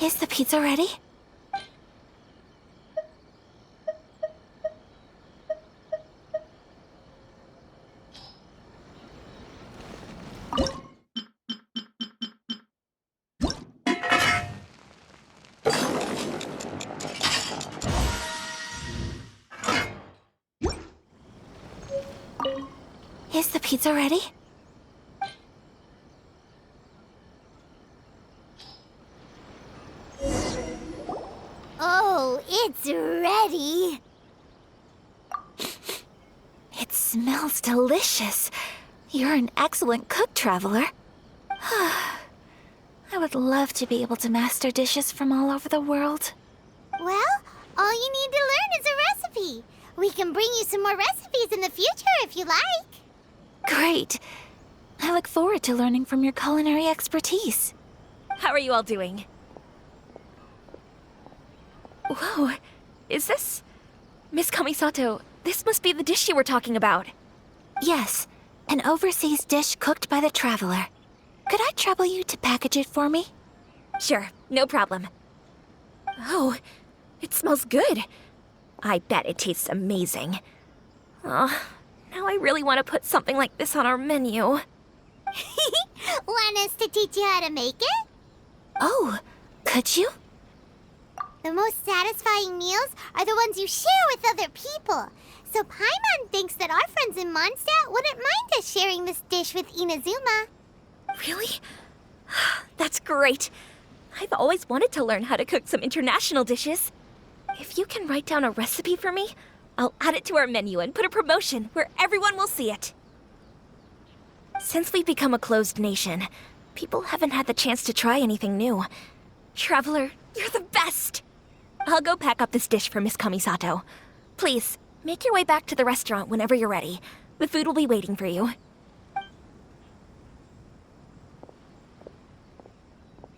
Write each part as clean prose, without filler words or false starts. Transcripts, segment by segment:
Is the pizza ready? Is the pizza ready? Oh, it's ready! It smells delicious. You're an excellent cook, Traveler. I would love to be able to master dishes from all over the world. Well, all you need to learn is a recipe. We can bring you some more recipes in the future if you like. Great. I look forward to learning from your culinary expertise. How are you all doing? Whoa, is this... Miss Kamisato, this must be the dish you were talking about. Yes, an overseas dish cooked by the Traveler. Could I trouble you to package it for me? Sure, no problem. Oh, it smells good. I bet it tastes amazing. Oh, now I really want to put something like this on our menu. Want us to teach you how to make it? Oh, could you? The most satisfying meals are the ones you share with other people. So Paimon thinks that our friends in Mondstadt wouldn't mind us sharing this dish with Inazuma. Really? That's great. I've always wanted to learn how to cook some international dishes. If you can write down a recipe for me, I'll add it to our menu and put a promotion where everyone will see it. Since we've become a closed nation, people haven't had the chance to try anything new. Traveler, you're the best! I'll go pack up this dish for Miss Kamisato. Please, make your way back to the restaurant whenever you're ready. The food will be waiting for you.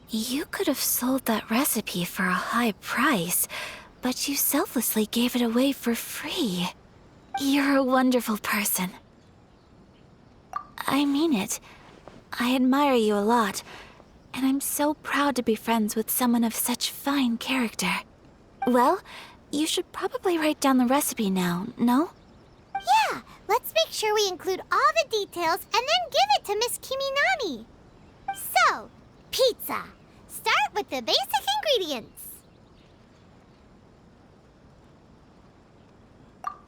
You could have sold that recipe for a high price, but you selflessly gave it away for free. You're a wonderful person. I mean it. I admire you a lot, and I'm so proud to be friends with someone of such fine character. Well, you should probably write down the recipe now, no? Yeah, let's make sure we include all the details and then give it to Miss Kiminami. So, pizza. Start with the basic ingredients.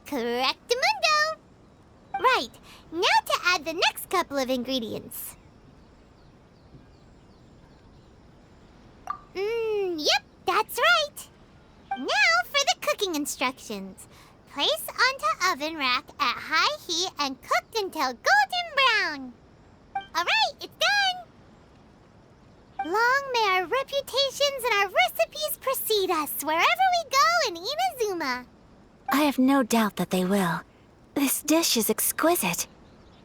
Correctamundo! Right, now to add the next couple of ingredients. Yep, that's right. Now for the cooking instructions. Place onto oven rack at high heat and cooked until golden brown. Alright, it's done! Long may our reputations and our recipes precede us wherever we go in Inazuma. I have no doubt that they will. This dish is exquisite.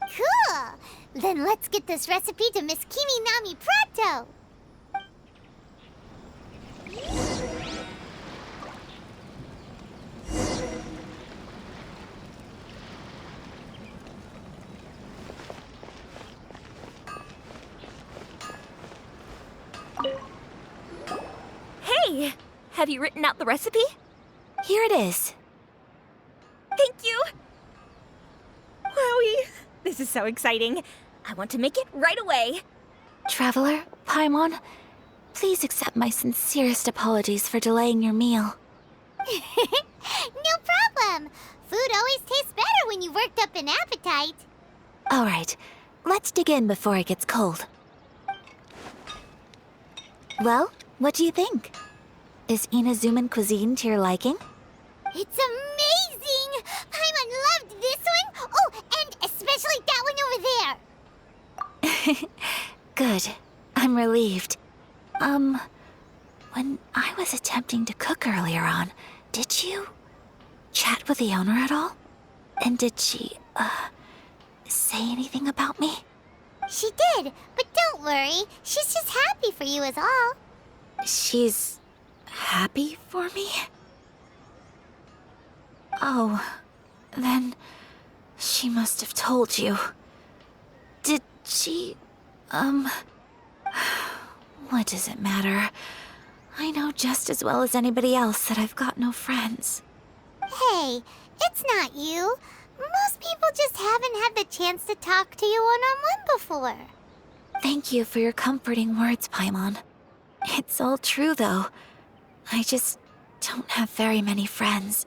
Cool! Then let's get this recipe to Miss Kiminami pronto! Hey! Have you written out the recipe? Here it is. Thank you! Wowie! This is so exciting. I want to make it right away. Traveler, Paimon, please accept my sincerest apologies for delaying your meal. No problem! Food always tastes better when you've worked up an appetite. All right, let's dig in before it gets cold. Well, what do you think? Is Inazuman cuisine to your liking? It's amazing! Paimon loved this one! Oh, and especially that one over there! Good. I'm relieved. When I was attempting to cook earlier on, did you chat with the owner at all? And did she, say anything about me? She did, but don't worry. She's just happy for you is all. She's happy for me? Oh, then she must have told you. Did she, what does it matter? I know just as well as anybody else that I've got no friends. Hey, it's not you. Most people just haven't had the chance to talk to you one-on-one before. Thank you for your comforting words, Paimon. It's all true, though. I just don't have very many friends.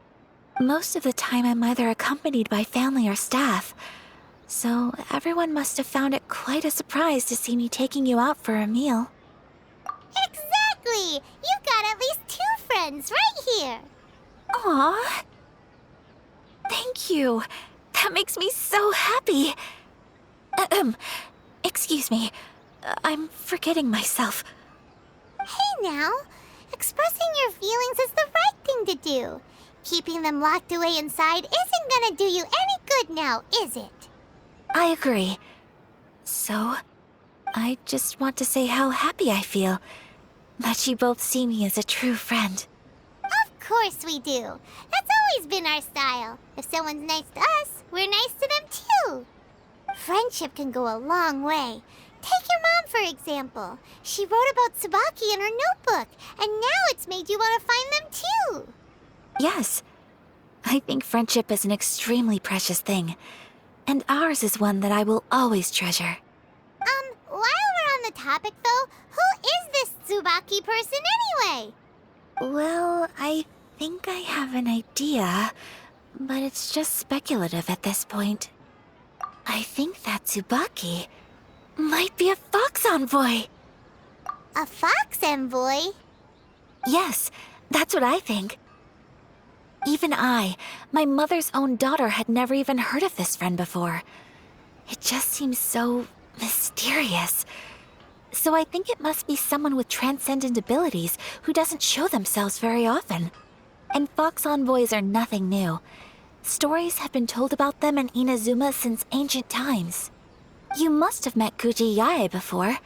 Most of the time I'm either accompanied by family or staff, so everyone must have found it quite a surprise to see me taking you out for a meal. Exactly! You've got at least 2 friends right here. Aww. Thank you. That makes me so happy. Excuse me. I'm forgetting myself. Hey now, expressing your feelings is the right thing to do. Keeping them locked away inside isn't gonna do you any good now, is it? I agree. So, I just want to say how happy I feel that you both see me as a true friend. Of course we do. That's always been our style. If someone's nice to us, we're nice to them too. Friendship can go a long way. Take your mom, for example. She wrote about Tsubaki in her notebook, and now it's made you want to find them too. Yes. I think friendship is an extremely precious thing, and ours is one that I will always treasure. While we're on the topic though, who is this Tsubaki person anyway? Well, I think I have an idea, but it's just speculative at this point. I think that Tsubaki might be a fox envoy. A fox envoy? Yes, that's what I think. Even I, my mother's own daughter, had never even heard of this friend before. It just seems so mysterious. So I think it must be someone with transcendent abilities who doesn't show themselves very often. And fox envoys are nothing new. Stories have been told about them in Inazuma since ancient times. You must have met Kuji Yae before.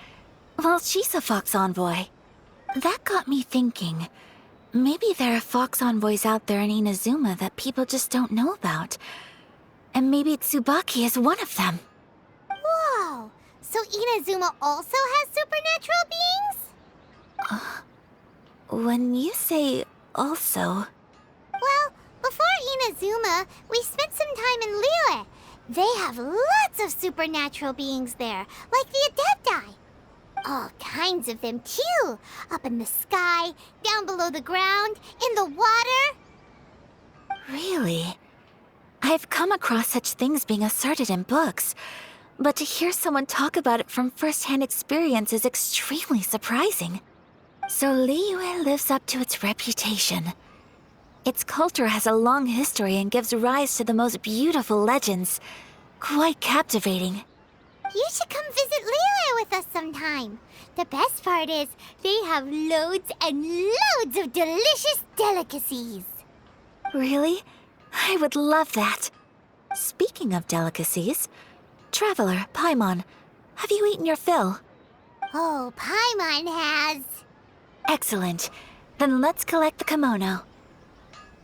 Well, she's a fox envoy. That got me thinking. Maybe there are fox envoys out there in Inazuma that people just don't know about. And maybe Tsubaki is one of them. Whoa! So Inazuma also has supernatural beings? When you say also... Well, before Inazuma, we spent some time in Liyue. They have lots of supernatural beings there, like the Adepti. All kinds of them, too. Up in the sky, down below the ground, in the water. Really? I've come across such things being asserted in books, but to hear someone talk about it from first-hand experience is extremely surprising. So Liyue lives up to its reputation. Its culture has a long history and gives rise to the most beautiful legends. Quite captivating. You should come visit Liyue with us sometime. The best part is, they have loads and loads of delicious delicacies. Really? I would love that. Speaking of delicacies, Traveler, Paimon, have you eaten your fill? Oh, Paimon has. Excellent. Then let's collect the kimono.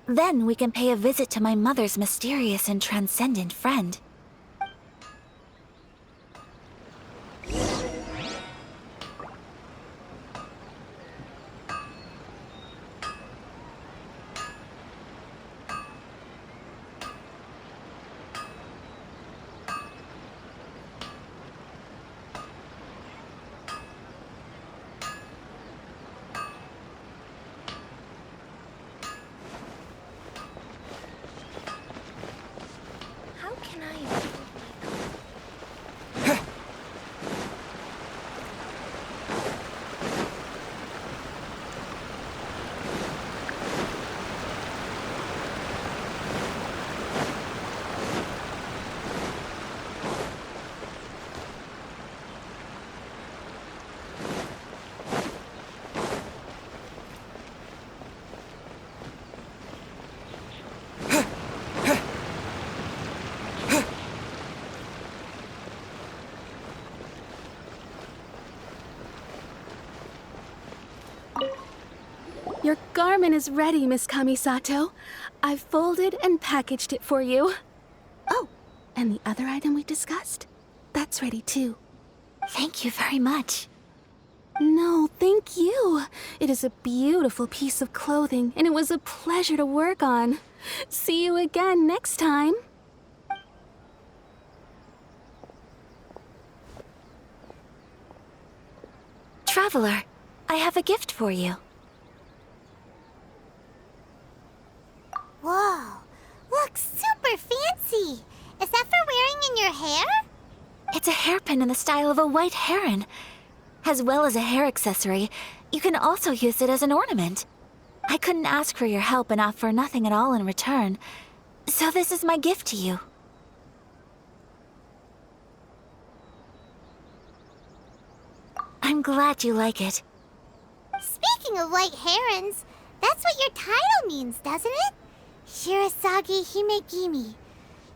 Then we can pay a visit to my mother's mysterious and transcendent friend. How can I improve my Your garment is ready, Miss Kamisato. I've folded and packaged it for you. Oh, and the other item we discussed? That's ready too. Thank you very much. No, thank you. It is a beautiful piece of clothing, and it was a pleasure to work on. See you again next time. Traveler, I have a gift for you. Whoa, looks super fancy. Is that for wearing in your hair? It's a hairpin in the style of a white heron. As well as a hair accessory, you can also use it as an ornament. I couldn't ask for your help and offer nothing at all in return, so this is my gift to you. I'm glad you like it. Speaking of white herons, that's what your title means, doesn't it? Shirasagi Himegimi.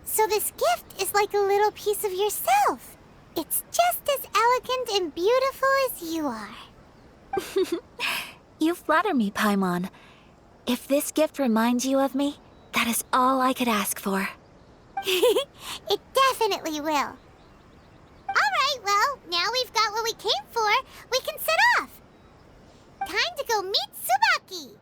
So this gift is like a little piece of yourself. It's just as elegant and beautiful as you are. You flatter me, Paimon. If this gift reminds you of me, that is all I could ask for. It definitely will. Alright, well, now we've got what we came for, we can set off. Time to go meet Tsubaki.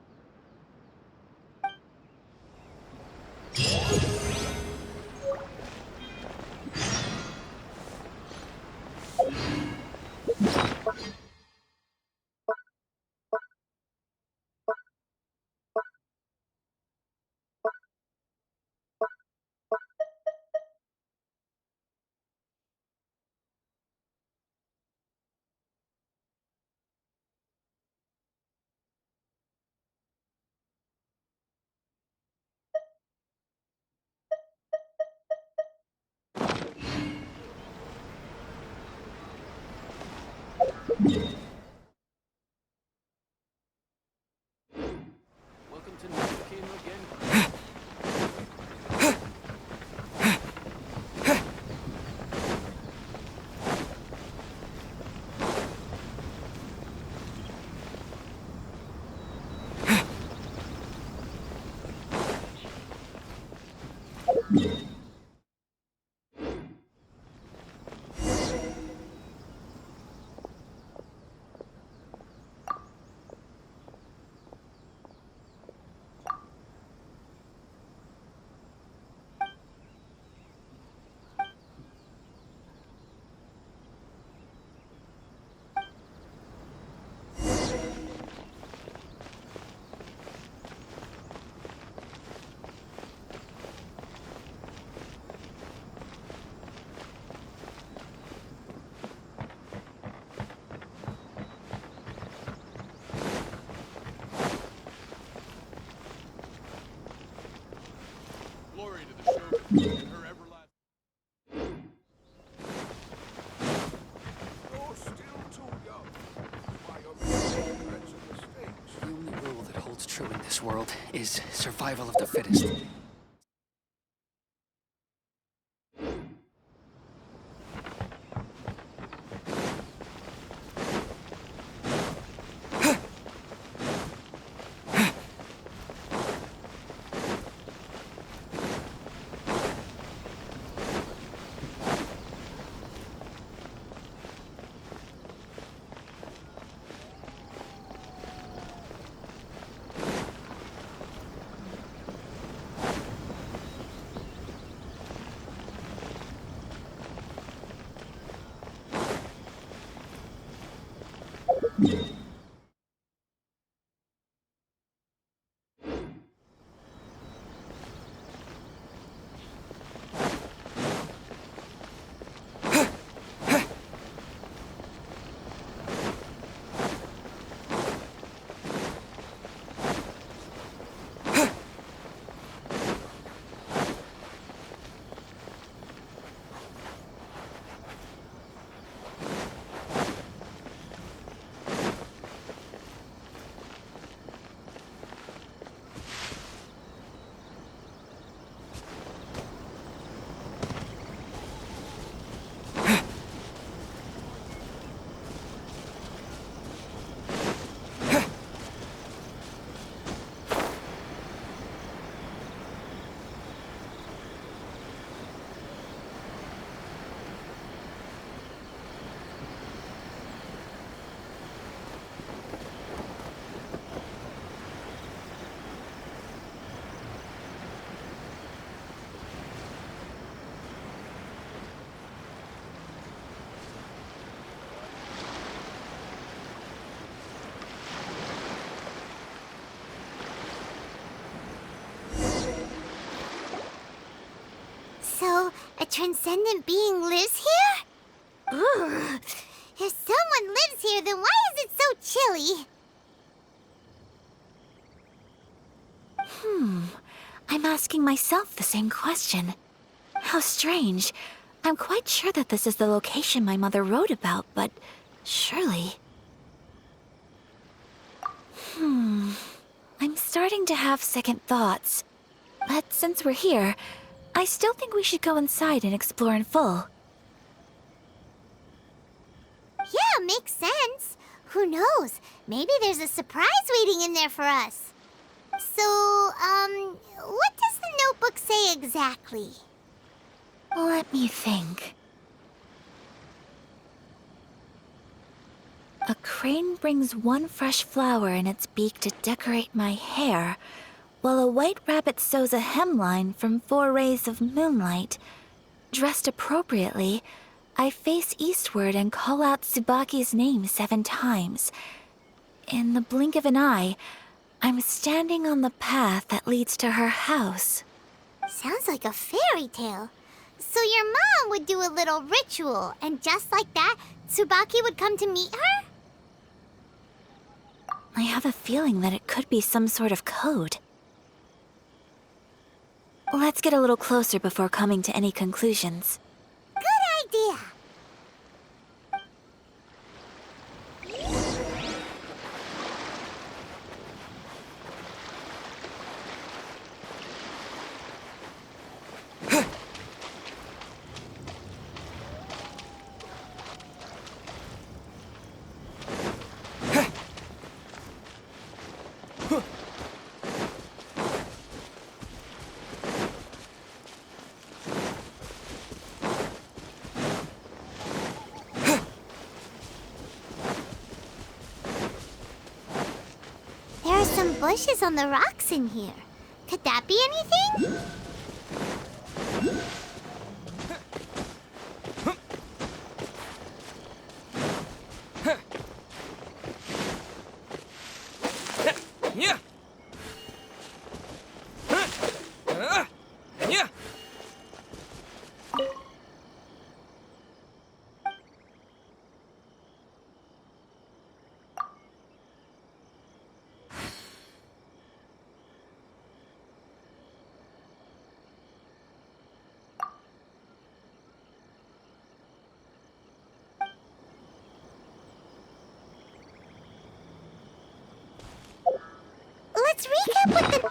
Welcome to Nick's again. Glory to the show and her everlasting. You're still too young. Why are making regrets and mistakes? The only rule that holds true in this world is survival of the fittest. transcendent being lives here? Ugh. If someone lives here, then why is it so chilly? I'm asking myself the same question. How strange. I'm quite sure that this is the location my mother wrote about, but surely... I'm starting to have second thoughts. But since we're here, I still think we should go inside and explore in full. Yeah, makes sense. Who knows? Maybe there's a surprise waiting in there for us. So, what does the notebook say exactly? Let me think. A crane brings one fresh flower in its beak to decorate my hair, while a white rabbit sews a hemline from 4 rays of moonlight. Dressed appropriately, I face eastward and call out Tsubaki's name 7 times. In the blink of an eye, I'm standing on the path that leads to her house. Sounds like a fairy tale. So your mom would do a little ritual, and just like that, Tsubaki would come to meet her? I have a feeling that it could be some sort of code. Let's get a little closer before coming to any conclusions. Good idea. There are some bushes on the rocks in here. Could that be anything? Yeah. Yeah. Let's recap what the...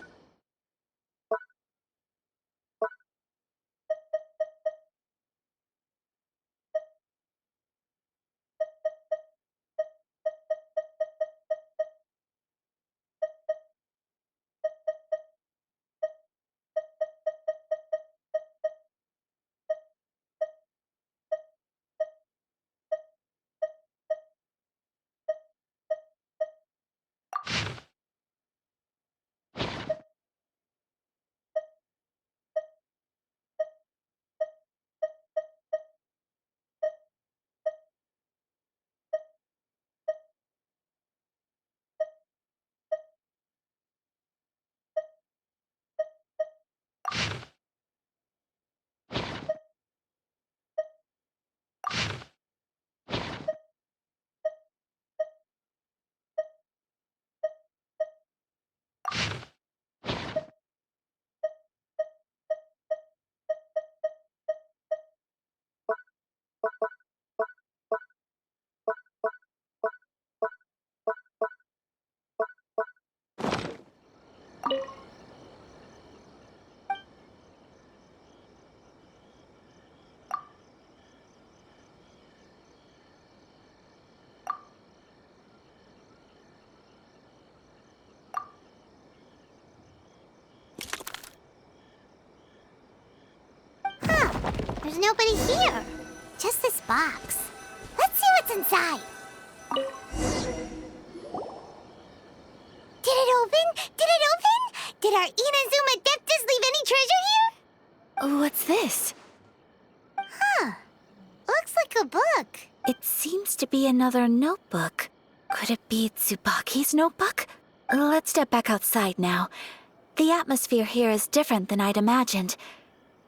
There's nobody here. Just this box. Let's see what's inside. Did it open? Did it open? Did our Inazuma Adeptus leave any treasure here? What's this? Looks like a book. It seems to be another notebook. Could it be Tsubaki's notebook? Let's step back outside now. The atmosphere here is different than I'd imagined.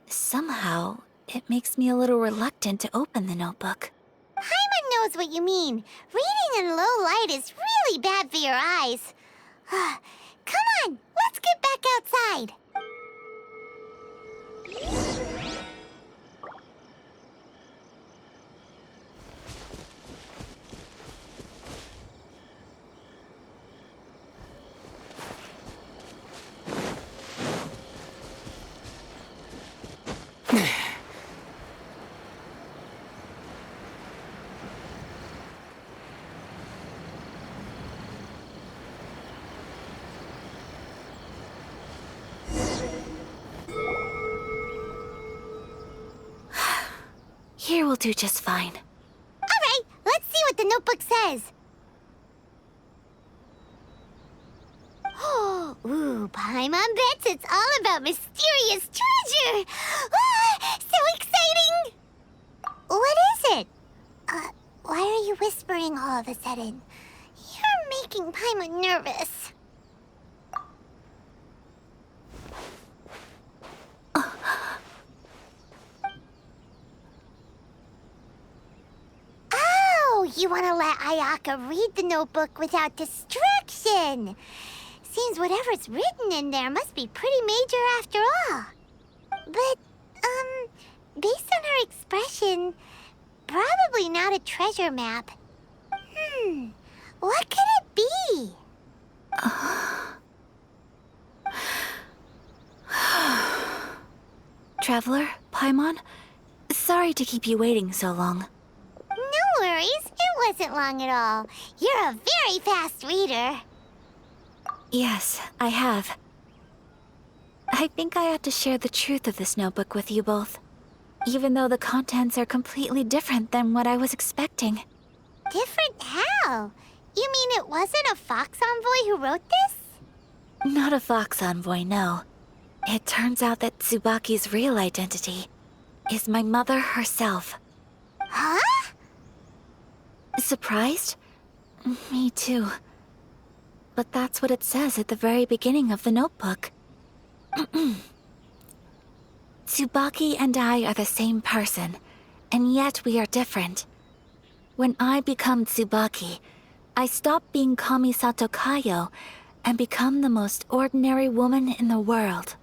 Somehow, it makes me a little reluctant to open the notebook. Paimon knows what you mean. Reading in low light is really bad for your eyes. Come on, let's get back outside. Here will do just fine. All right, let's see what the notebook says. Ooh, Paimon bets it's all about mysterious treasure. Ah, so exciting! What is it? Why are you whispering all of a sudden? You're making Paimon nervous. Oh, you want to let Ayaka read the notebook without distraction. Seems whatever's written in there must be pretty major after all. But, based on her expression, probably not a treasure map. What could it be? Traveler, Paimon, sorry to keep you waiting so long. No worries, it wasn't long at all. You're a very fast reader. Yes, I have. I think I ought to share the truth of this notebook with you both, even though the contents are completely different than what I was expecting. Different how? You mean it wasn't a Fox Envoy who wrote this? Not a Fox Envoy, no. It turns out that Tsubaki's real identity is my mother herself. Huh? Surprised? Me too. But that's what it says at the very beginning of the notebook. Tsubaki and I are the same person, and yet we are different. When I become Tsubaki, I stop being Kamisato Kayo and become the most ordinary woman in the world.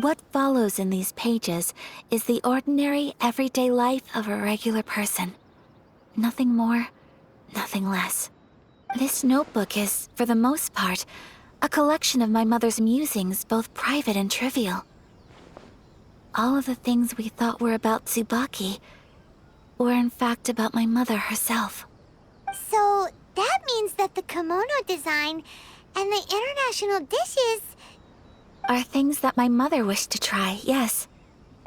What follows in these pages is the ordinary, everyday life of a regular person. Nothing more, nothing less. This notebook is, for the most part, a collection of my mother's musings, both private and trivial. All of the things we thought were about Tsubaki were in fact about my mother herself. So that means that the kimono design and the international dishes are things that my mother wished to try, yes.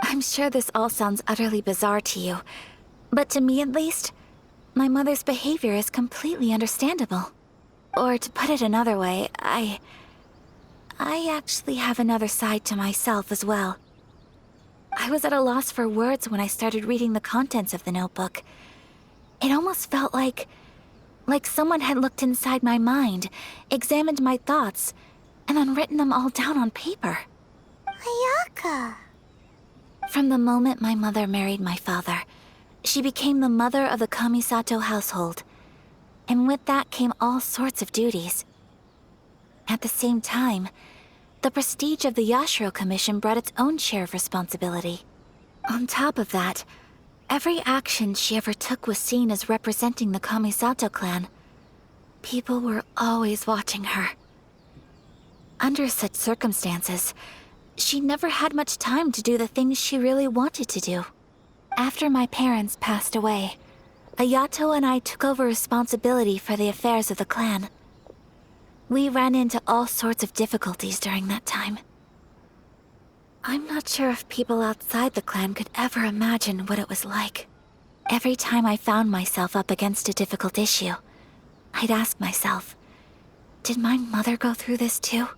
I'm sure this all sounds utterly bizarre to you, but to me at least, my mother's behavior is completely understandable. Or to put it another way, I actually have another side to myself as well. I was at a loss for words when I started reading the contents of the notebook. It almost felt like someone had looked inside my mind, examined my thoughts, and then written them all down on paper. Ayaka. From the moment my mother married my father, she became the mother of the Kamisato household, and with that came all sorts of duties. At the same time, the prestige of the Yashiro Commission brought its own share of responsibility. On top of that, every action she ever took was seen as representing the Kamisato clan. People were always watching her. Under such circumstances, she never had much time to do the things she really wanted to do. After my parents passed away, Ayato and I took over responsibility for the affairs of the clan. We ran into all sorts of difficulties during that time. I'm not sure if people outside the clan could ever imagine what it was like. Every time I found myself up against a difficult issue, I'd ask myself, did my mother go through this too?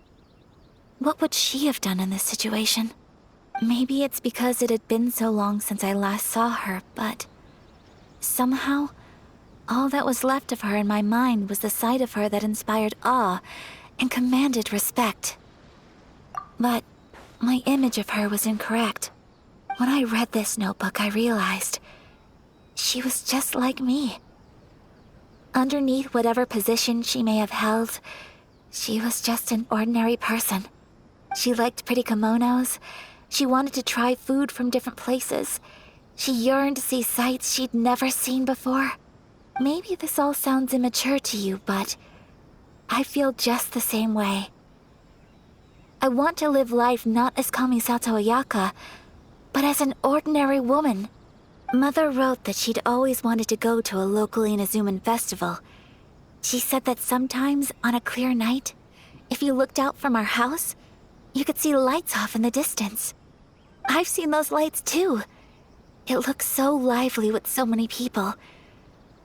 What would she have done in this situation? Maybe it's because it had been so long since I last saw her, but somehow, all that was left of her in my mind was the sight of her that inspired awe and commanded respect. But my image of her was incorrect. When I read this notebook, I realized she was just like me. Underneath whatever position she may have held, she was just an ordinary person. She liked pretty kimonos. She wanted to try food from different places. She yearned to see sights she'd never seen before. Maybe this all sounds immature to you, but I feel just the same way. I want to live life not as Kamisato Ayaka, but as an ordinary woman. Mother wrote that she'd always wanted to go to a local Inazuman festival. She said that sometimes, on a clear night, if you looked out from our house, you could see lights off in the distance. I've seen those lights too. It looks so lively with so many people.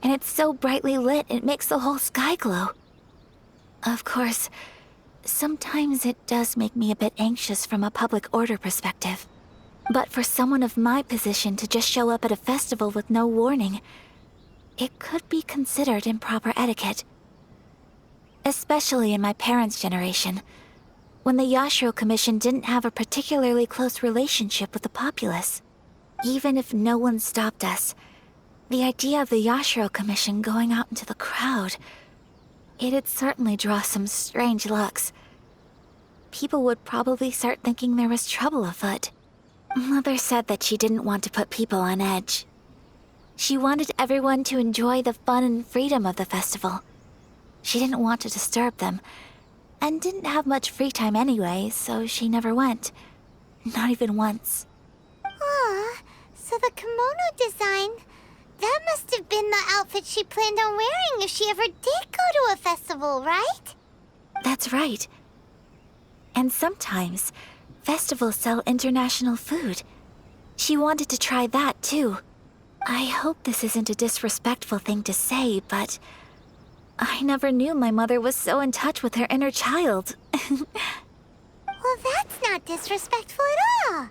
And it's so brightly lit, it makes the whole sky glow. Of course, sometimes it does make me a bit anxious from a public order perspective. But for someone of my position to just show up at a festival with no warning, it could be considered improper etiquette. Especially in my parents' generation, when the Yashiro Commission didn't have a particularly close relationship with the populace. Even if no one stopped us, the idea of the Yashiro Commission going out into the crowd, it'd certainly draw some strange looks. People would probably start thinking there was trouble afoot. Mother said that she didn't want to put people on edge. She wanted everyone to enjoy the fun and freedom of the festival. She didn't want to disturb them, and didn't have much free time anyway, so she never went. Not even once. Aw, so the kimono design, that must have been the outfit she planned on wearing if she ever did go to a festival, right? That's right. And sometimes, festivals sell international food. She wanted to try that too. I hope this isn't a disrespectful thing to say, but I never knew my mother was so in touch with her inner child. Well, that's not disrespectful at all.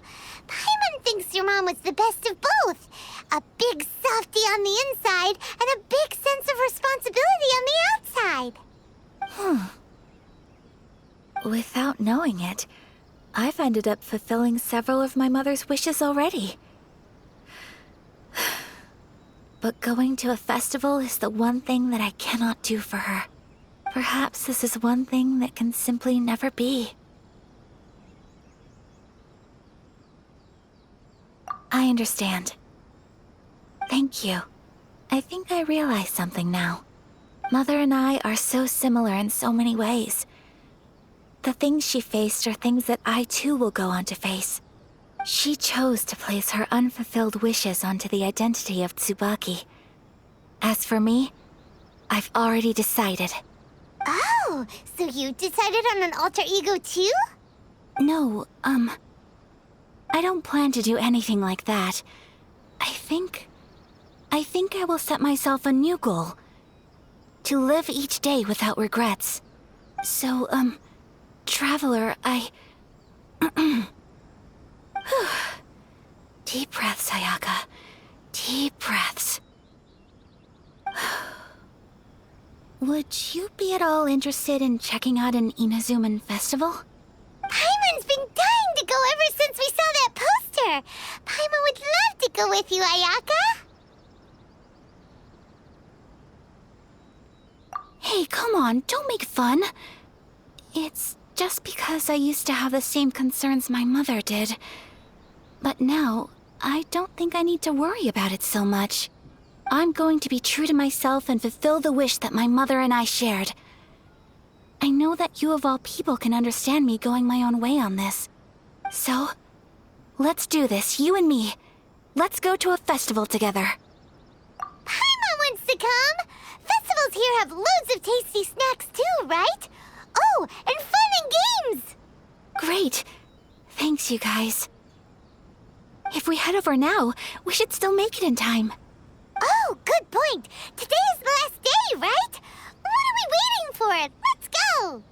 Paimon thinks your mom was the best of both. A big softie on the inside and a big sense of responsibility on the outside. Without knowing it, I've ended up fulfilling several of my mother's wishes already. But going to a festival is the one thing that I cannot do for her. Perhaps this is one thing that can simply never be. I understand. Thank you. I think I realize something now. Mother and I are so similar in so many ways. The things she faced are things that I too will go on to face. She chose to place her unfulfilled wishes onto the identity of Tsubaki. As for me, I've already decided. Oh, so you decided on an alter ego too? No, I don't plan to do anything like that. I think I will set myself a new goal. To live each day without regrets. So, Traveler, Deep breaths, Ayaka. Deep breaths. Would you be at all interested in checking out an Inazuman festival? Paimon's been dying to go ever since we saw that poster. Paimon would love to go with you, Ayaka. Hey, come on, don't make fun. It's just because I used to have the same concerns my mother did. But now, I don't think I need to worry about it so much. I'm going to be true to myself and fulfill the wish that my mother and I shared. I know that you of all people can understand me going my own way on this. So, let's do this, you and me. Let's go to a festival together. Paimon wants to come. Festivals here have loads of tasty snacks too, right? Oh, and fun and games! Great. Thanks, you guys. If we head over now, we should still make it in time. Oh, good point. Today is the last day, right? What are we waiting for? Let's go!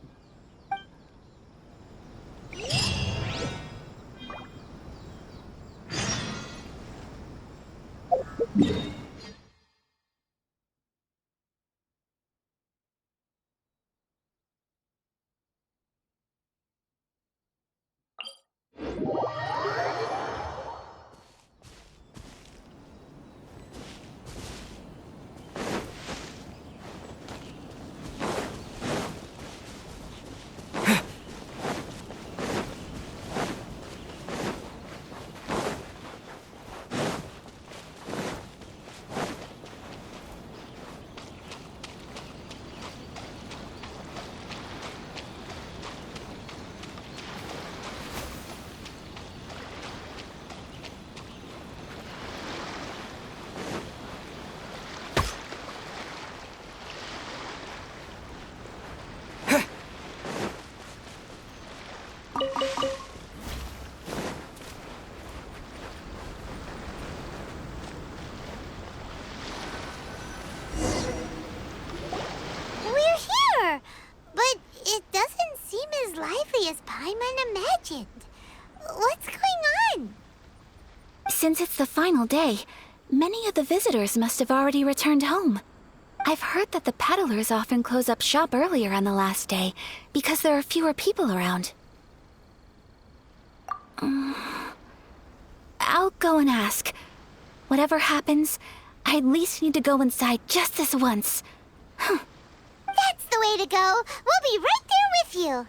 Since it's the final day, many of the visitors must have already returned home. I've heard that the peddlers often close up shop earlier on the last day because there are fewer people around. I'll go and ask. Whatever happens, I at least need to go inside just this once. That's the way to go. We'll be right there with you.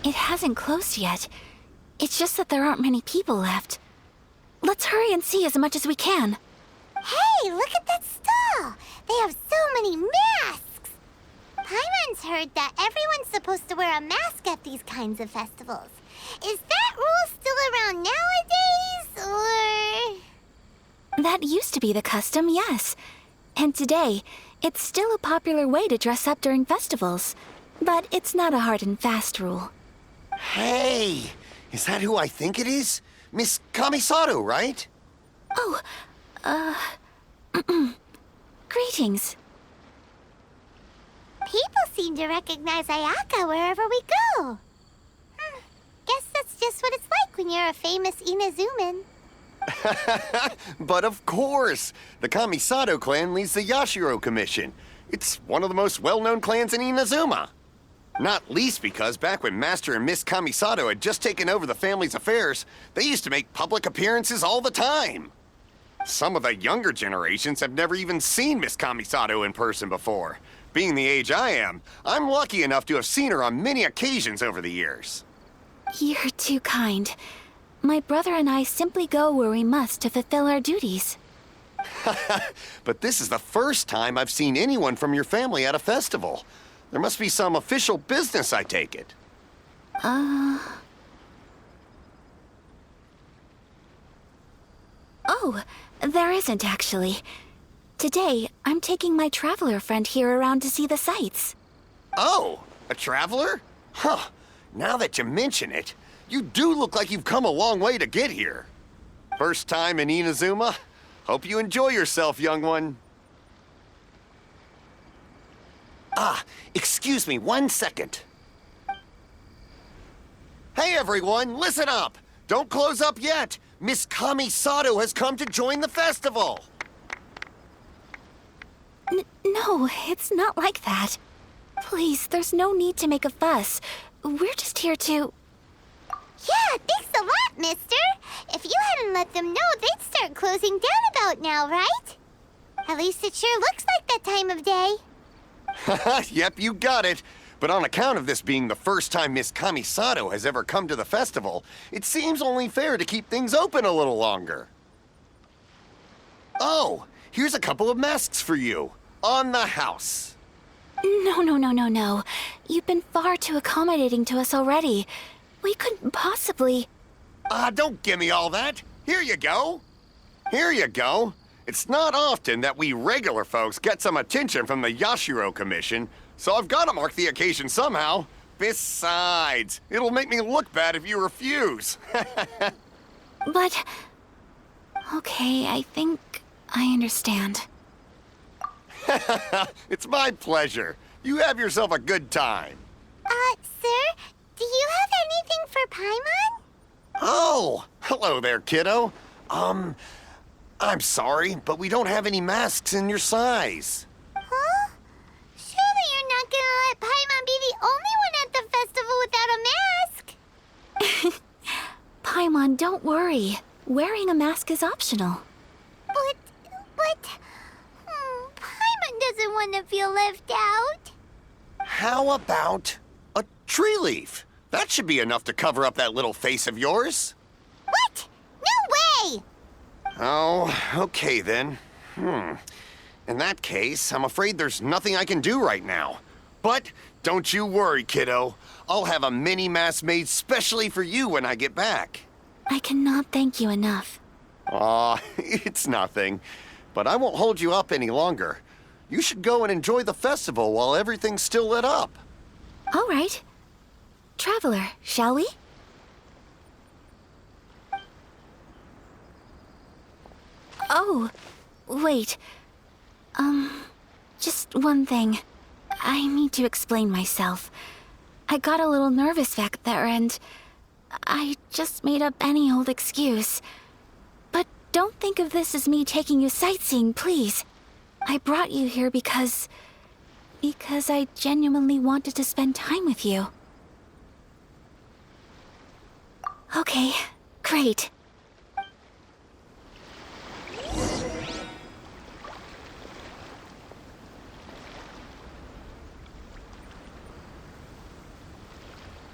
It hasn't closed yet. It's just that there aren't many people left. Let's hurry and see as much as we can. Hey, look at that stall! They have so many masks! Paimon's heard that everyone's supposed to wear a mask at these kinds of festivals. Is that rule still around nowadays, or...? That used to be the custom, yes. And today, it's still a popular way to dress up during festivals. But it's not a hard and fast rule. Hey! Is that who I think it is? Miss Kamisato, right? Oh, greetings. People seem to recognize Ayaka wherever we go. Guess that's just what it's like when you're a famous Inazuman. But of course! The Kamisato clan leads the Yashiro Commission. It's one of the most well-known clans in Inazuma. Not least because back when Master and Miss Kamisato had just taken over the family's affairs, they used to make public appearances all the time. Some of the younger generations have never even seen Miss Kamisato in person before. Being the age I am, I'm lucky enough to have seen her on many occasions over the years. You're too kind. My brother and I simply go where we must to fulfill our duties. But this is the first time I've seen anyone from your family at a festival. There must be some official business, I take it. Oh, there isn't actually. Today, I'm taking my traveler friend here around to see the sights. Oh, a traveler? Huh. Now that you mention it, you do look like you've come a long way to get here. First time in Inazuma? Hope you enjoy yourself, young one. Ah, excuse me 1 second. Hey everyone, listen up! Don't close up yet! Miss Kamisato has come to join the festival! No, it's not like that. Please, there's no need to make a fuss. We're just here to... Yeah, thanks a lot, mister. If you hadn't let them know, they'd start closing down about now, right? At least it sure looks like that time of day. Yep, you got it. But on account of this being the first time Miss Kamisato has ever come to the festival, it seems only fair to keep things open a little longer. Oh, here's a couple of masks for you. On the house. No. You've been far too accommodating to us already. We couldn't possibly... Don't give me all that. Here you go. Here you go. It's not often that we regular folks get some attention from the Yashiro Commission, so I've got to mark the occasion somehow. Besides, it'll make me look bad if you refuse. But... Okay, I think I understand. It's my pleasure. You have yourself a good time. Sir, do you have anything for Paimon? Oh, hello there, kiddo. I'm sorry, but we don't have any masks in your size. Huh? Surely you're not gonna let Paimon be the only one at the festival without a mask? Paimon, don't worry. Wearing a mask is optional. But... Paimon doesn't want to feel left out. How about a tree leaf? That should be enough to cover up that little face of yours. What? No way! Oh, okay then. In that case, I'm afraid there's nothing I can do right now. But Don't you worry, kiddo. I'll have a mini mask made specially for you when I get back. I cannot thank you enough. Aw, it's nothing. But I won't hold you up any longer. You should go and enjoy the festival while everything's still lit up. All right. Traveler, shall we? Oh, wait. Just one thing. I need to explain myself. I got a little nervous back there and I just made up any old excuse. But don't think of this as me taking you sightseeing, please. I brought you here because I genuinely wanted to spend time with you. Okay, great.